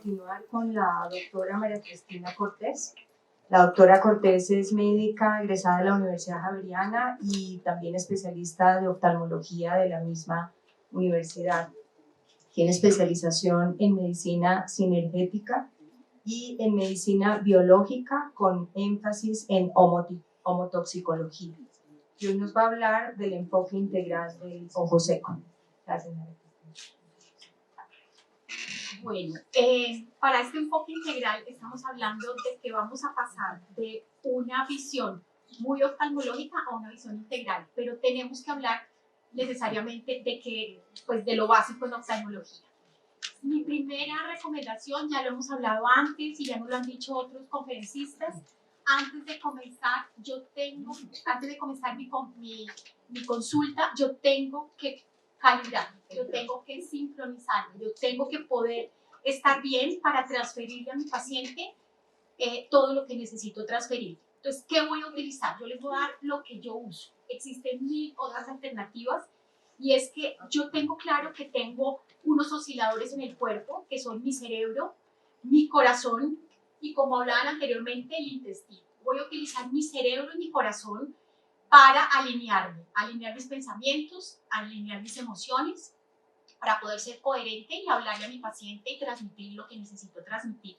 continuar con la doctora María Cristina Cortés. La doctora Cortés es médica egresada de la Universidad Javeriana y también especialista de oftalmología de la misma universidad. Tiene especialización en medicina sinergética y en medicina biológica con énfasis en homotoxicología. Y hoy nos va a hablar del enfoque integral del ojo seco. Gracias, María Cristina. Bueno, para este enfoque integral estamos hablando de que vamos a pasar de una visión muy oftalmológica a una visión integral, pero tenemos que hablar necesariamente de lo básico en la oftalmología. Mi primera recomendación, ya lo hemos hablado antes y ya nos lo han dicho otros conferencistas, antes de comenzar mi consulta, yo tengo que calibrar, yo tengo que sincronizarme, yo tengo que poder estar bien para transferirle a mi paciente todo lo que necesito transferir. Entonces, ¿qué voy a utilizar? Yo les voy a dar lo que yo uso. Existen 1000 otras alternativas y es que yo tengo claro que tengo unos osciladores en el cuerpo que son mi cerebro, mi corazón y, como hablaban anteriormente, el intestino. Voy a utilizar mi cerebro y mi corazón para alinear mis pensamientos, alinear mis emociones, para poder ser coherente y hablarle a mi paciente y transmitir lo que necesito transmitir.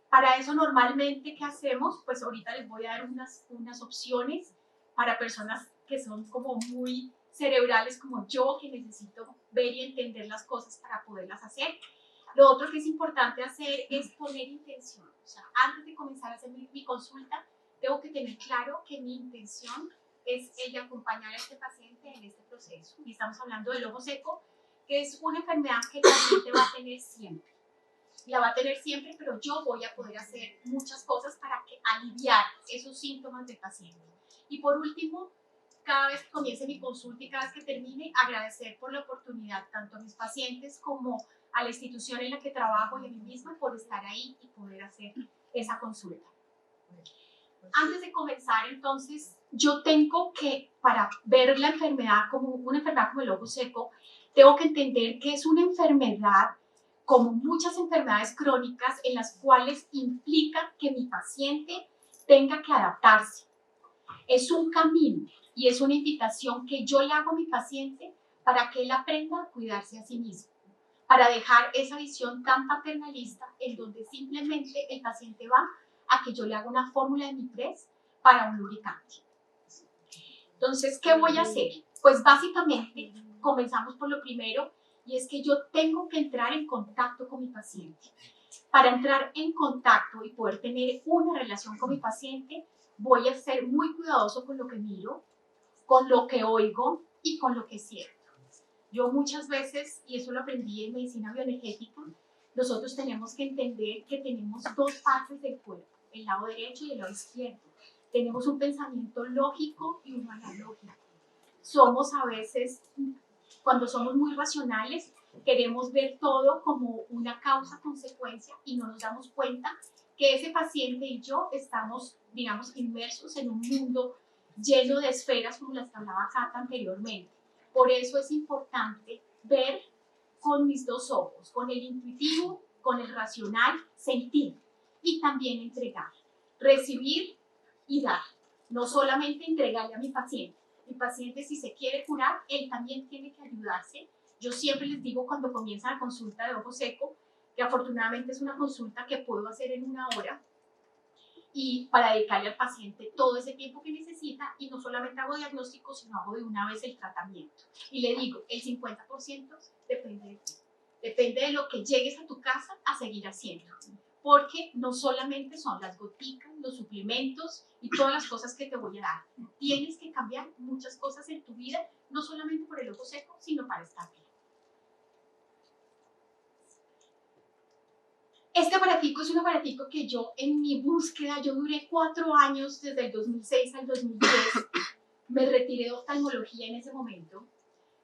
Para eso, normalmente, ¿qué hacemos? Pues ahorita les voy a dar unas opciones para personas que son como muy cerebrales como yo, que necesito ver y entender las cosas para poderlas hacer. Lo otro que es importante hacer es poner intención. O sea, antes de comenzar a hacer mi consulta, tengo que tener claro que mi intención es el de acompañar a este paciente en este proceso. Y estamos hablando del ojo seco, que es una enfermedad que el paciente va a tener siempre. La va a tener siempre, pero yo voy a poder hacer muchas cosas para aliviar esos síntomas del paciente. Y por último, cada vez que comience mi consulta y cada vez que termine, agradecer por la oportunidad tanto a mis pacientes como a la institución en la que trabajo y a mí misma por estar ahí y poder hacer esa consulta. Antes de comenzar, entonces, yo tengo que, para ver la enfermedad como una enfermedad como el ojo seco, tengo que entender que es una enfermedad como muchas enfermedades crónicas en las cuales implica que mi paciente tenga que adaptarse. Es un camino y es una invitación que yo le hago a mi paciente para que él aprenda a cuidarse a sí mismo, para dejar esa visión tan paternalista en donde simplemente el paciente va a que yo le haga una fórmula de Mipres para un lubricante. Entonces, ¿qué voy a hacer? Pues básicamente comenzamos por lo primero, y es que yo tengo que entrar en contacto con mi paciente. Para entrar en contacto y poder tener una relación con mi paciente, voy a ser muy cuidadoso con lo que miro, con lo que oigo y con lo que siento. Yo muchas veces, y eso lo aprendí en medicina bioenergética, nosotros tenemos que entender que tenemos dos partes del cuerpo, el lado derecho y el lado izquierdo. Tenemos un pensamiento lógico y uno analógico. Somos a veces, cuando somos muy racionales, queremos ver todo como una causa-consecuencia y no nos damos cuenta que ese paciente y yo estamos, digamos, inmersos en un mundo lleno de esferas como las que hablaba Cata anteriormente. Por eso es importante ver con mis dos ojos, con el intuitivo, con el racional, sentir y también entregar, recibir y dar. No solamente entregarle a mi paciente. Mi paciente, si se quiere curar, él también tiene que ayudarse. Yo siempre les digo cuando comienza la consulta de ojo seco, que afortunadamente es una consulta que puedo hacer en 1 hora, y para dedicarle al paciente todo ese tiempo que necesita, y no solamente hago diagnóstico, sino hago de una vez el tratamiento. Y le digo, el 50% depende de ti. Depende de lo que llegues a tu casa a seguir haciendo. Porque no solamente son las goticas, los suplementos y todas las cosas que te voy a dar. Tienes que cambiar muchas cosas en tu vida, no solamente por el ojo seco, sino para estar bien. Este aparatico es un aparatico que yo, en mi búsqueda, yo duré 4 años, desde el 2006 al 2010. Me retiré de oftalmología en ese momento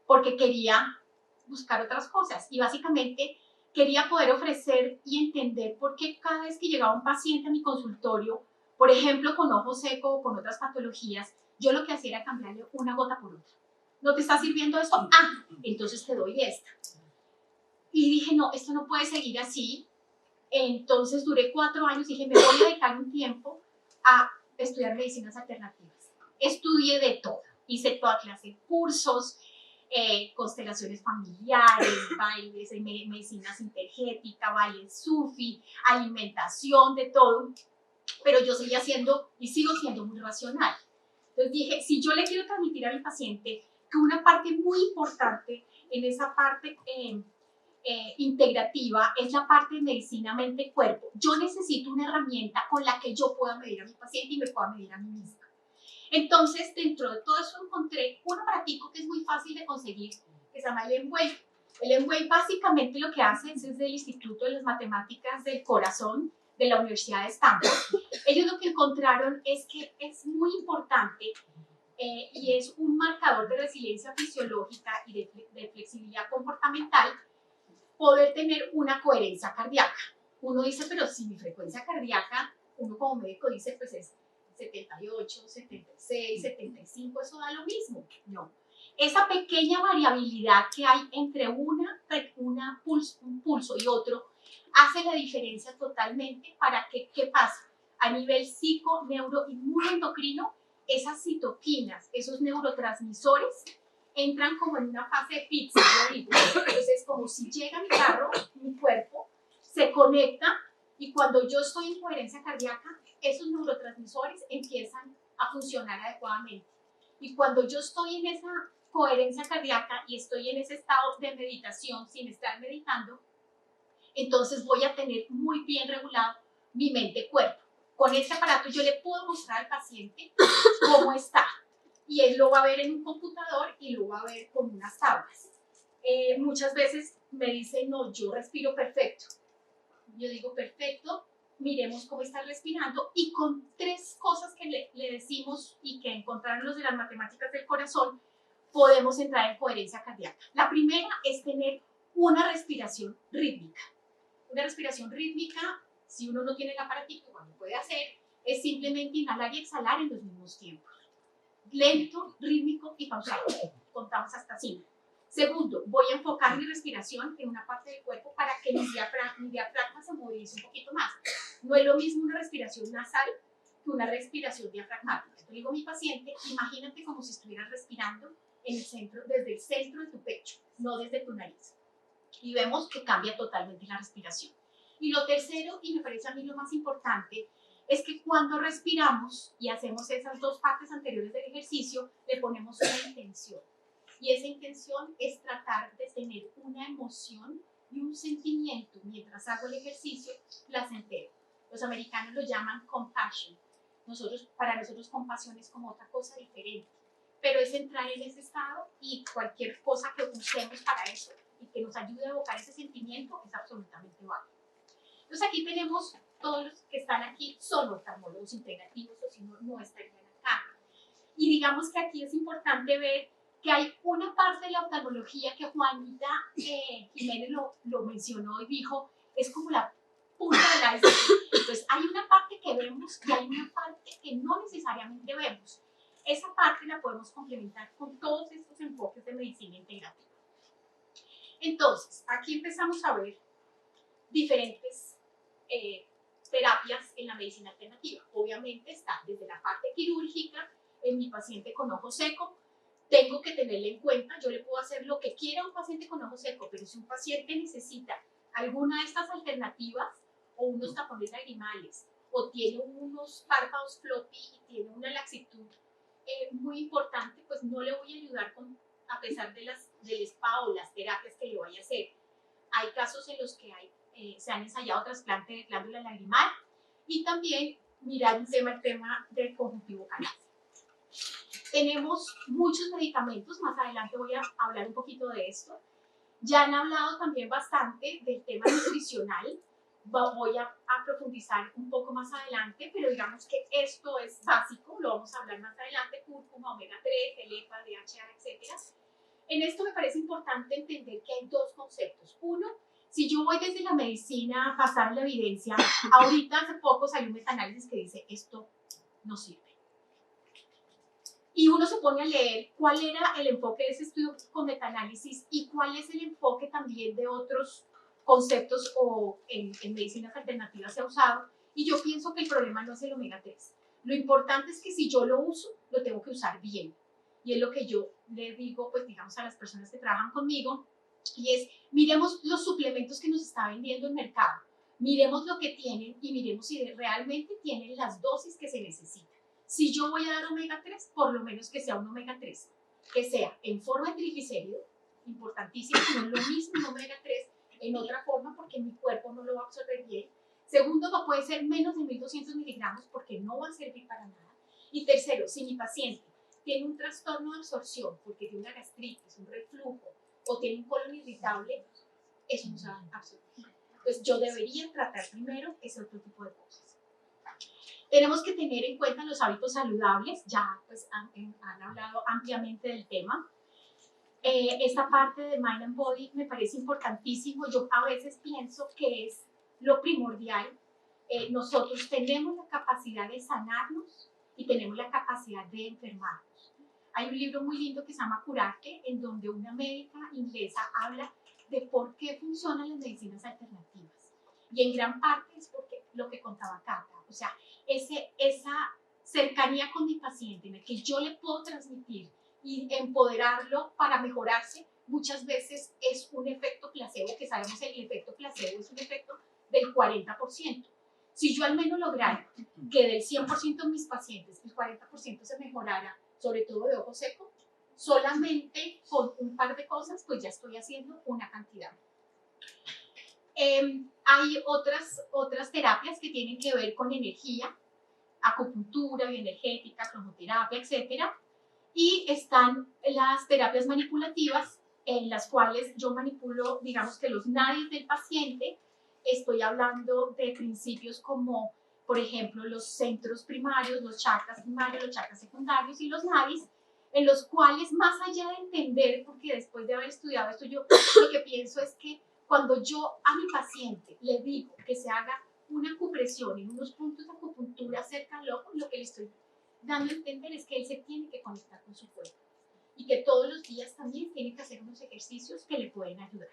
porque quería buscar otras cosas y básicamente quería poder ofrecer y entender por qué cada vez que llegaba un paciente a mi consultorio, por ejemplo con ojo seco o con otras patologías, yo lo que hacía era cambiarle una gota por otra. ¿No te está sirviendo esto? Ah, entonces te doy esta. Y dije, no, esto no puede seguir así. Entonces duré 4 años y dije, me voy a dedicar un tiempo a estudiar medicinas alternativas. Estudié de todo, hice toda clase de cursos, constelaciones familiares, bailes, medicina sintergética, baile sufi, alimentación, de todo, pero yo seguía siendo y sigo siendo muy racional. Entonces dije, si yo le quiero transmitir a mi paciente que una parte muy importante en esa parte integrativa es la parte de medicina mente-cuerpo, yo necesito una herramienta con la que yo pueda medir a mi paciente y me pueda medir a mí misma. Entonces, dentro de todo eso encontré un aparatico que es muy fácil de conseguir, que se llama el M-Wave. El M-Wave básicamente lo que hace es del Instituto de las Matemáticas del Corazón de la Universidad de Stanford. Ellos lo que encontraron es que es muy importante y es un marcador de resiliencia fisiológica y de flexibilidad comportamental poder tener una coherencia cardíaca. Uno dice, pero si mi frecuencia cardíaca, uno como médico dice, pues es 78, 76, 75, eso da lo mismo. No. Esa pequeña variabilidad que hay entre un pulso y otro hace la diferencia totalmente para que, ¿qué pasa? A nivel psico, neuro, inmunoendocrino, esas citoquinas, esos neurotransmisores, entran como en una fase de pizza. Entonces es como si llega mi carro, mi cuerpo se conecta y cuando yo estoy en coherencia cardíaca, esos neurotransmisores empiezan a funcionar adecuadamente. Y cuando yo estoy en esa coherencia cardíaca y estoy en ese estado de meditación sin estar meditando, entonces voy a tener muy bien regulado mi mente-cuerpo. Con este aparato yo le puedo mostrar al paciente cómo está. Y él lo va a ver en un computador y lo va a ver con unas tablas. Muchas veces me dicen, no, yo respiro perfecto. Yo digo, perfecto, miremos cómo está respirando y con 3 cosas que le decimos y que encontraron los de las matemáticas del corazón, podemos entrar en coherencia cardíaca. La primera es tener una respiración rítmica. Una respiración rítmica, si uno no tiene el aparatito, igual lo puede hacer, es simplemente inhalar y exhalar en los mismos tiempos. Lento, rítmico y pausado. Contamos hasta 5. Segundo, voy a enfocar mi respiración en una parte del cuerpo para que mi diafragma se movilice un poquito más. No es lo mismo una respiración nasal que una respiración diafragmática. Yo digo a mi paciente, imagínate como si estuvieras respirando en el centro, desde el centro de tu pecho, no desde tu nariz. Y vemos que cambia totalmente la respiración. Y lo tercero, y me parece a mí lo más importante, es que cuando respiramos y hacemos esas 2 partes anteriores del ejercicio, le ponemos una intención. Y esa intención es tratar de tener una emoción y un sentimiento mientras hago el ejercicio placentero. Los americanos lo llaman compassion. Para nosotros compasión es como otra cosa diferente. Pero es entrar en ese estado y cualquier cosa que usemos para eso y que nos ayude a evocar ese sentimiento es absolutamente válido. Entonces aquí tenemos todos los que están aquí son oftalmólogos integrativos o si no, no estarían acá. Y digamos que aquí es importante ver que hay una parte de la oftalmología que Juanita Jiménez lo mencionó y dijo, es como la punta del iceberg. Entonces hay una parte que vemos y hay una parte que no necesariamente vemos. Esa parte la podemos complementar con todos estos enfoques de medicina integrativa. Entonces, aquí empezamos a ver diferentes terapias en la medicina alternativa. Obviamente está desde la parte quirúrgica, en mi paciente con ojo seco, tengo que tenerle en cuenta, yo le puedo hacer lo que quiera a un paciente con ojo seco, pero si un paciente necesita alguna de estas alternativas o unos tapones lagrimales o tiene unos párpados floppy y tiene una laxitud muy importante, pues no le voy a ayudar a pesar del spa o las terapias que le vaya a hacer. Hay casos en los que se han ensayado trasplante de glándula lagrimal y también mirar el tema del conjuntivo canario. Tenemos muchos medicamentos, más adelante voy a hablar un poquito de esto. Ya han hablado también bastante del tema nutricional, voy a profundizar un poco más adelante, pero digamos que esto es básico, lo vamos a hablar más adelante, cúrcuma, omega 3, EPA, DHA, etc. En esto me parece importante entender que hay 2 conceptos. Uno, si yo voy desde la medicina basada en la evidencia, ahorita hace poco salió un metaanálisis que dice esto no sirve. Y uno se pone a leer cuál era el enfoque de ese estudio con metaanálisis y cuál es el enfoque también de otros conceptos o en medicinas alternativas se ha usado, y yo pienso que el problema no es el omega 3. Lo importante es que si yo lo uso, lo tengo que usar bien. Y es lo que yo le digo, pues digamos, a las personas que trabajan conmigo, y es, miremos los suplementos que nos está vendiendo el mercado, miremos lo que tienen y miremos si realmente tienen las dosis que se necesitan. Si yo voy a dar omega 3, por lo menos que sea un omega 3, que sea en forma de triglicérido, importantísimo, no es lo mismo un omega 3 en otra forma porque mi cuerpo no lo va a absorber bien. Segundo, no puede ser menos de 1200 miligramos porque no va a servir para nada. Y tercero, si mi paciente tiene un trastorno de absorción porque tiene una gastritis, un reflujo o tiene un colon irritable, eso no se va a absorber. Entonces yo debería tratar primero ese otro tipo de cosas. Tenemos que tener en cuenta los hábitos saludables, ya pues han hablado ampliamente del tema. Esta parte de Mind and Body me parece importantísimo. Yo a veces pienso que es lo primordial. Nosotros tenemos la capacidad de sanarnos y tenemos la capacidad de enfermarnos. Hay un libro muy lindo que se llama Curarte, en donde una médica inglesa habla de por qué funcionan las medicinas alternativas. Y en gran parte es porque lo que contaba Cata, o sea, esa cercanía con mi paciente en el que yo le puedo transmitir y empoderarlo para mejorarse, muchas veces es un efecto placebo, que sabemos que el efecto placebo es un efecto del 40%. Si yo al menos lograra que del 100% de mis pacientes el 40% se mejorara, sobre todo de ojo seco, solamente con un par de cosas, pues ya estoy haciendo una cantidad. Hay otras terapias que tienen que ver con energía, acupuntura, bioenergética, cromoterapia, etcétera. Y están las terapias manipulativas, en las cuales yo manipulo, digamos que los nadis del paciente. Estoy hablando de principios como, por ejemplo, los centros primarios, los chakras primarios, los chakras secundarios y los nadis, en los cuales, más allá de entender, porque después de haber estudiado esto, yo lo que pienso es que cuando yo a mi paciente le digo que se haga una acupresión en unos puntos de acupuntura cerca al ojo, lo que le estoy dando a entender es que él se tiene que conectar con su cuerpo y que todos los días también tiene que hacer unos ejercicios que le pueden ayudar.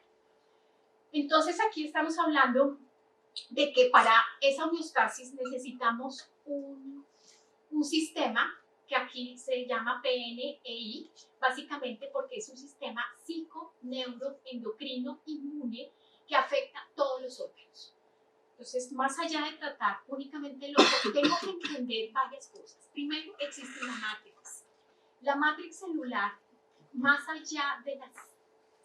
Entonces aquí estamos hablando de que para esa homeostasis necesitamos un sistema que aquí se llama PNEI, básicamente porque es un sistema psico, neuro, endocrino, inmune que afecta a todos los órganos. Entonces, más allá de tratar únicamente el ojo, tengo que entender varias cosas. Primero, existe una matrix. La matrix celular, más allá de las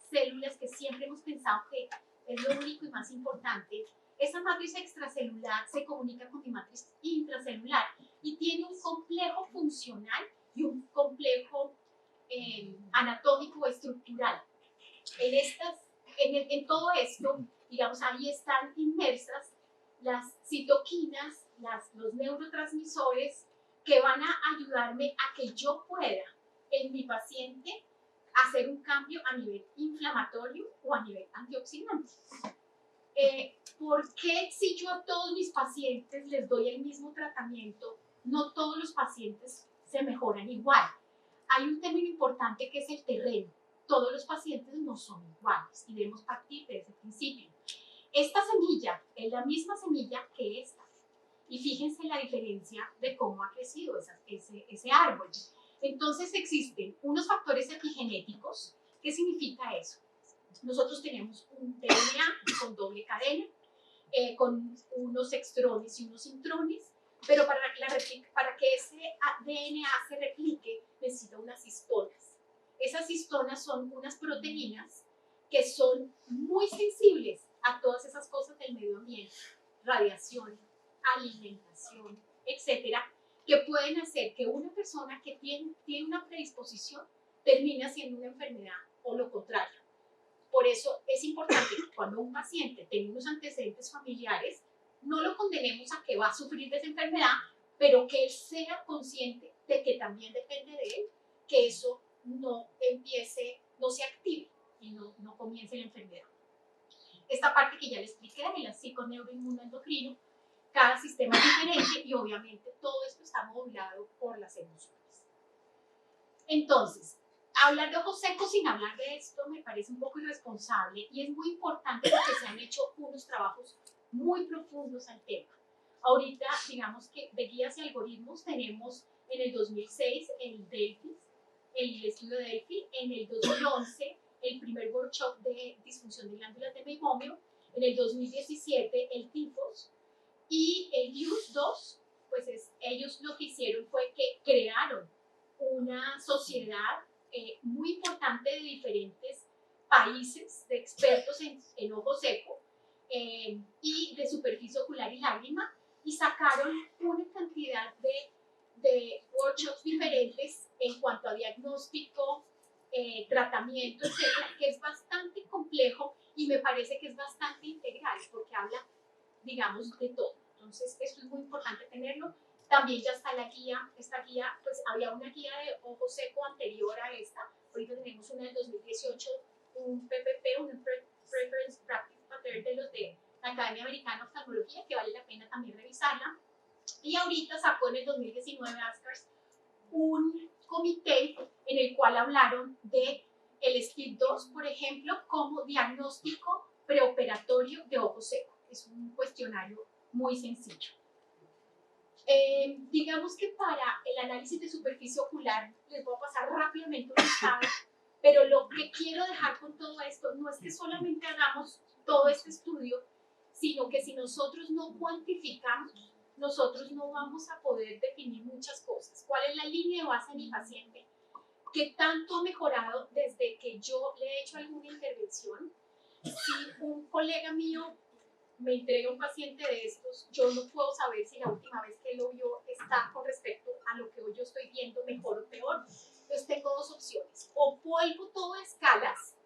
células que siempre hemos pensado que es lo único y más importante, esa matriz extracelular se comunica con mi matriz intracelular y tiene un complejo funcional y un complejo anatómico estructural. En todo esto, digamos, ahí están inmersas las citoquinas, los neurotransmisores que van a ayudarme a que yo pueda en mi paciente hacer un cambio a nivel inflamatorio o a nivel antioxidante. ¿Por qué si yo a todos mis pacientes les doy el mismo tratamiento, no todos los pacientes se mejoran igual? Hay un término importante que es el terreno. Todos los pacientes no son iguales y debemos partir de ese principio. Esta semilla es la misma semilla que esta. Y fíjense la diferencia de cómo ha crecido ese árbol. Entonces existen unos factores epigenéticos. ¿Qué significa eso? Nosotros tenemos un DNA con doble cadena, con unos extrones y unos intrones, pero para que ese DNA se replique necesita unas histonas. Esas histonas son unas proteínas que son muy sensibles a todas esas cosas del medio ambiente, radiación, alimentación, etcétera, que pueden hacer que una persona que tiene una predisposición termine haciendo una enfermedad o lo contrario. Por eso es importante que cuando un paciente tiene unos antecedentes familiares, no lo condenemos a que va a sufrir de esa enfermedad, pero que él sea consciente de que también depende de él, que eso no se active y no comience la enfermedad. Esta parte que ya le expliqué de la psiconeuroinmunoendocrino, cada sistema es diferente y obviamente todo esto está modulado por las emociones. Entonces, hablar de ojos secos sin hablar de esto me parece un poco irresponsable y es muy importante porque se han hecho unos trabajos muy profundos al tema. Ahorita, digamos que de guías y algoritmos tenemos en el 2006 el estudio Delphi, en el 2011 el primer workshop de disfunción de glándulas de meiomio, en el 2017 el tifos y el USE2, pues ellos lo que hicieron fue que crearon una sociedad muy importante de diferentes países, de expertos en ojo seco y de superficie ocular y lágrima, y sacaron una cantidad de workshops diferentes en cuanto a diagnóstico, tratamiento, etcétera, que es bastante complejo y me parece que es bastante integral porque habla, digamos, de todo. Entonces, esto es muy importante tenerlo. También ya está la guía, esta guía, pues había una guía de ojo seco anterior a esta, ahorita tenemos una del 2018, un PPP, un Preference Practice Pattern de los de la Academia Americana de Oftalmología, que vale la pena también revisarla. Y ahorita sacó en el 2019 ASCARS un comité en el cual hablaron de el SPID-2, por ejemplo, como diagnóstico preoperatorio de ojo seco. Es un cuestionario muy sencillo. Digamos que para el análisis de superficie ocular, les voy a pasar rápidamente un listado, pero lo que quiero dejar con todo esto no es que solamente hagamos todo este estudio, sino que si nosotros no cuantificamos, nosotros no vamos a poder definir muchas cosas. ¿Cuál es la línea de base de mi paciente? ¿Qué tanto ha mejorado desde que yo le he hecho alguna intervención? Si un colega mío me entrega un paciente de estos, yo no puedo saber si la última vez que lo vio está con respecto a lo que hoy yo estoy viendo mejor o peor. Entonces tengo dos opciones: o vuelvo todo a escalas,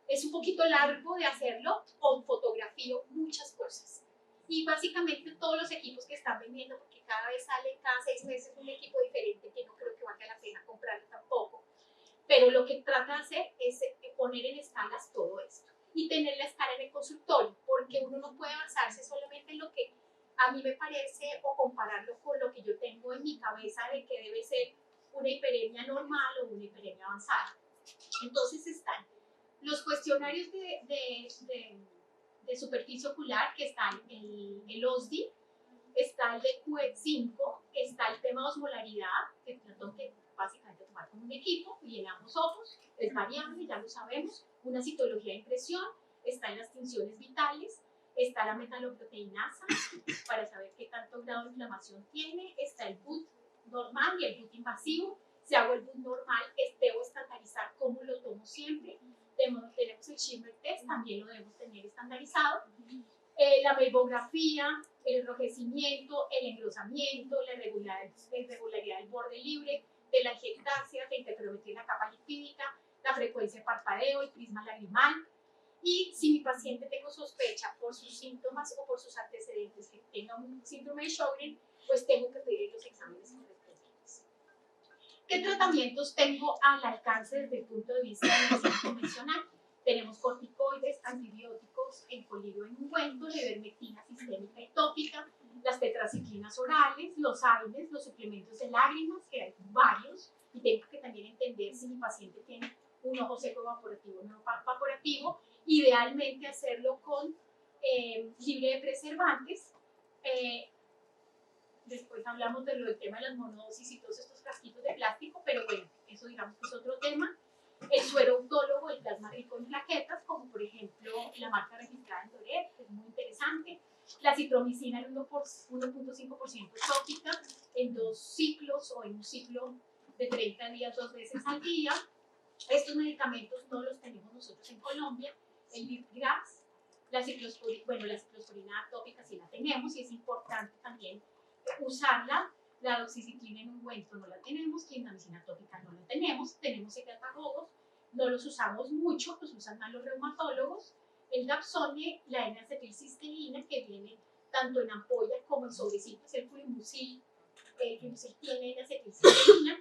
es un poquito largo de hacerlo, o fotografío muchas cosas. Y básicamente todos los equipos que están vendiendo, porque cada vez sale cada 6 meses un equipo diferente que no creo que valga la pena comprarlo tampoco, pero lo que trata de hacer es poner en escalas todo esto y tener la escala en el consultorio, porque uno no puede basarse solamente en lo que a mí me parece o compararlo con lo que yo tengo en mi cabeza de que debe ser una hiperemia normal o una hiperemia avanzada. Entonces están los cuestionarios de superficie ocular, que están el OSDI, está el de QE5, está el tema de osmolaridad, que trato que básicamente tomar como un equipo y en ambos ojos, es variable, ya lo sabemos, una citología de impresión, están las tinciones vitales, está la metaloproteinasa para saber qué tanto grado de inflamación tiene, está el BUT normal y el BUT invasivo. Si hago el BUT normal, debo estandarizar cómo lo tomo siempre. Tenemos el Schirmer test, también lo debemos tener estandarizado. La memografía, el enrojecimiento, el engrosamiento, la irregularidad del borde libre, de la ejectasia, la interferometría en la capa lipídica, la frecuencia de parpadeo, el prisma lagrimal. Y si mi paciente tengo sospecha por sus síntomas o por sus antecedentes que tenga un síndrome de Sjögren, pues tengo que pedir los exámenes correspondientes. ¿Qué tratamientos tengo al alcance desde el punto de vista de medicina convencional? Tenemos corticoides, antibióticos en colirio en ungüento, la ivermectina sistémica y tópica, las tetraciclinas orales, los AINES, los suplementos de lágrimas, que hay varios, y tengo que también entender si mi paciente tiene un ojo seco evaporativo o no evaporativo, idealmente hacerlo con libre de preservantes. Después hablamos del tema de las monodosis y todos estos frasquitos de plástico, pero bueno, eso digamos que es otro tema. El suero autólogo, el plasma rico en plaquetas, como por ejemplo la marca registrada en Doret, que es muy interesante. La citromicina en 1.5% tópica en 2 ciclos o en un ciclo de 30 días 2 veces al día. Estos medicamentos no los tenemos nosotros en Colombia. El Vipgras, la ciclosporina tópica sí la tenemos y es importante también usarla. La doxiciclina en ungüento no la tenemos, clindamicina tópica no la tenemos, tenemos secretagogos, no los usamos mucho, los usan más los reumatólogos. El Dapsone, la N-acetilcisteína, que viene tanto en ampolla como en sobrecitos, el Fluimucil tiene N-acetilcisteína.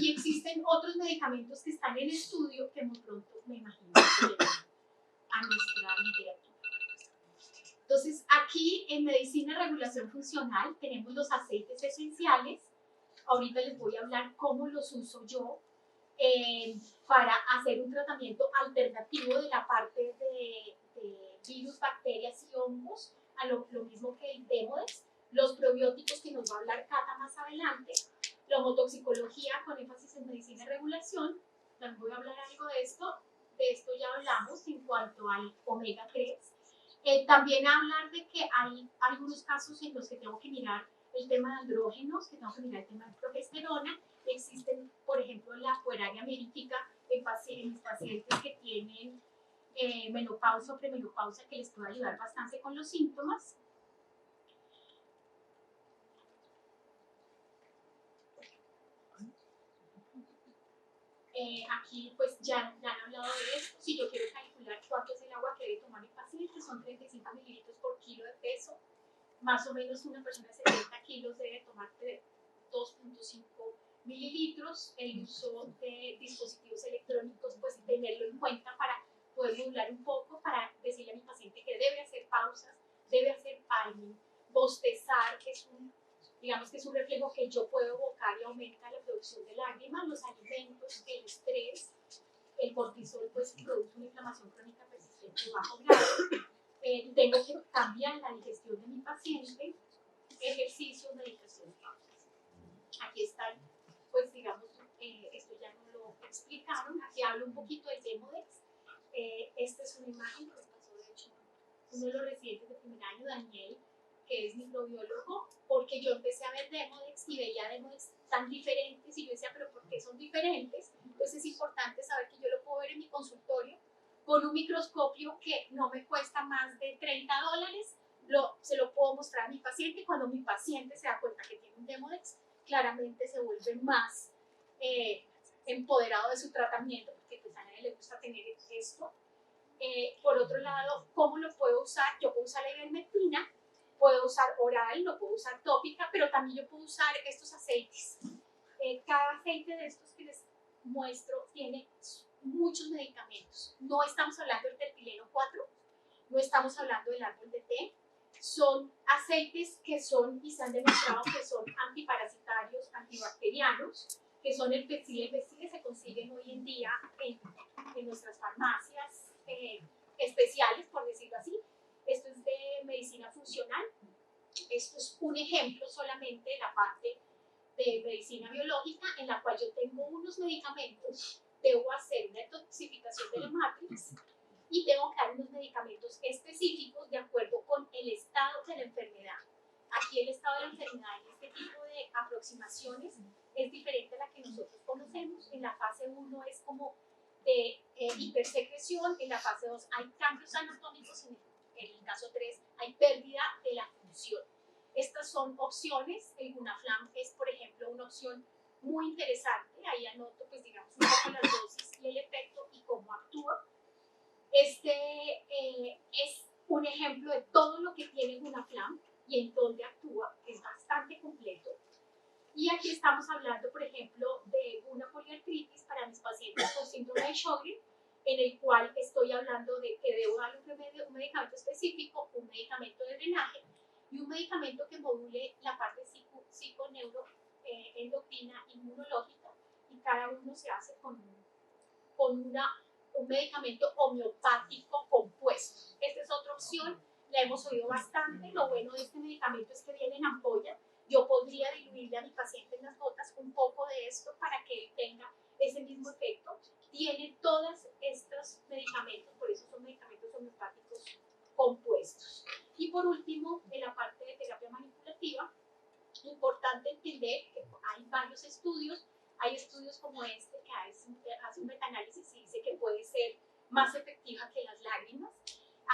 Y existen otros medicamentos que están en estudio que muy pronto me imagino que llegan a nuestra literatura. Entonces, aquí en medicina regulación funcional tenemos los aceites esenciales. Ahorita les voy a hablar cómo los uso yo. para hacer un tratamiento alternativo de la parte de virus, bacterias y hongos, a lo mismo que el Demodex, los probióticos que nos va a hablar Cata más adelante, la homotoxicología con énfasis en medicina y regulación, también voy a hablar algo de esto ya hablamos en cuanto al omega 3. También hablar de que hay algunos casos en los que tengo que mirar el tema de andrógenos, que tengo que mirar el tema de progesterona. Existen, por ejemplo, la pueraria merítica en mis pacientes que tienen menopausia o premenopausia, que les puede ayudar bastante con los síntomas. Aquí pues ya han hablado de esto. Si yo quiero calcular cuánto es el agua que debe tomar mi paciente, son 35 mililitros por kilo de peso. Más o menos una persona de 70 kilos debe tomar 2.5 mililitros. El uso de dispositivos electrónicos, pues tenerlo en cuenta para poder modular un poco, para decirle a mi paciente que debe hacer pausas, debe hacer palming, bostezar, que es un reflejo que yo puedo evocar y aumenta la producción de lágrimas, los alimentos, el estrés, el cortisol, pues produce una inflamación crónica persistente de bajo grado. Tengo que cambiar la digestión de mi paciente, ejercicio, medicación, pausas. Aquí están, pues digamos, esto ya nos lo explicaron. Aquí hablo un poquito del Demodex. Esta es una imagen que me pasó, de hecho, uno de los residentes de primer año, Daniel, que es microbiólogo, porque yo empecé a ver Demodex y veía Demodex tan diferentes y yo decía, pero ¿por qué son diferentes? Entonces es importante saber que yo lo puedo ver en mi consultorio con un microscopio que no me cuesta más de $30, se lo puedo mostrar a mi paciente. Cuando mi paciente se da cuenta que tiene un Demodex, claramente se vuelve más empoderado de su tratamiento, porque pues a nadie le gusta tener esto. Por otro lado, ¿cómo lo puedo usar? Yo puedo usar la ivermectina, puedo usar oral, lo puedo usar tópica, pero también yo puedo usar estos aceites. Cada aceite de estos que les muestro tiene muchos medicamentos. No estamos hablando del terpileno 4, no estamos hablando del árbol de té. Son aceites que son, y se han demostrado que son antiparasitarios, antibacterianos, que son el Pexil y el Vexil, se consiguen hoy en día en nuestras farmacias especiales, por decirlo así. Esto es de medicina funcional. Esto es un ejemplo solamente de la parte de medicina biológica, en la cual yo tengo unos medicamentos, debo hacer una detoxificación de la matrix y tengo que dar unos medicamentos específicos de acuerdo con el estado de la enfermedad. Aquí el estado de la enfermedad en este tipo de aproximaciones es diferente a la que nosotros conocemos. En la fase 1 es como de hipersecreción, en la fase 2 hay cambios anatómicos, en el caso 3 hay pérdida de la función. Estas son opciones. El Gunaflam es, por ejemplo, una opción muy interesante. Ahí anoto, pues digamos, un poco las dosis y el efecto y cómo actúa. Este es un ejemplo de todo lo que tiene Gunaflam y en dónde actúa. Es bastante completo. Y aquí estamos hablando, por ejemplo, de una poliartritis para mis pacientes con síndrome de Sjögren, en el cual estoy hablando de que debo darle un medicamento específico, un medicamento de drenaje y un medicamento que module la parte psiconeuroendocrina inmunológica, y cada uno se hace con un medicamento homeopático compuesto. Esta es otra opción, la hemos oído bastante. Lo bueno de este medicamento es que viene en ampolla. Yo podría diluirle a mi paciente en las gotas un poco de esto para que él tenga ese mismo efecto. Tiene todos estos medicamentos, por eso son medicamentos homeopáticos compuestos. Y por último, en la parte de terapia manipulativa, importante entender que hay varios estudios. Hay estudios como este que hace un metaanálisis y dice que puede ser más efectiva que las lágrimas.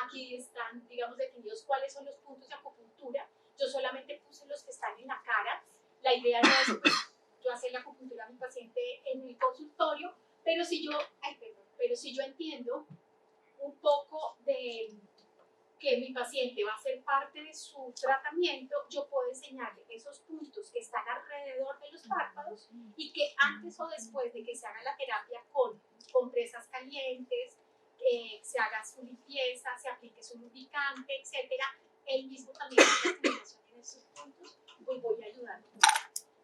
Aquí están, digamos, definidos cuáles son los puntos de acupuntura. Yo solamente puse los que están en la cara. La idea no es pues, yo hacer la acupuntura a mi paciente en el consultorio, pero si yo entiendo un poco de que mi paciente va a ser parte de su tratamiento, yo puedo enseñarle esos puntos que están alrededor de los párpados y que antes o después de que se haga la terapia con compresas calientes, se haga su limpieza, se aplique su lubricante, etcétera, él mismo también hace la estimulación en esos puntos, pues voy a ayudar.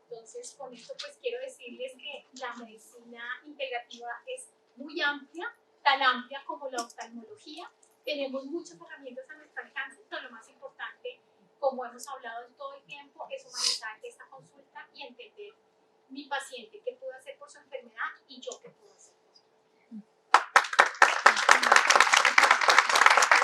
Entonces, con esto pues quiero decirles que la medicina integrativa es muy amplia, tan amplia como la oftalmología. Tenemos muchas herramientas a nuestro alcance, pero lo más importante, como hemos hablado todo el tiempo, es humanizar esta consulta y entender mi paciente qué puedo hacer por su enfermedad y yo qué puedo hacer.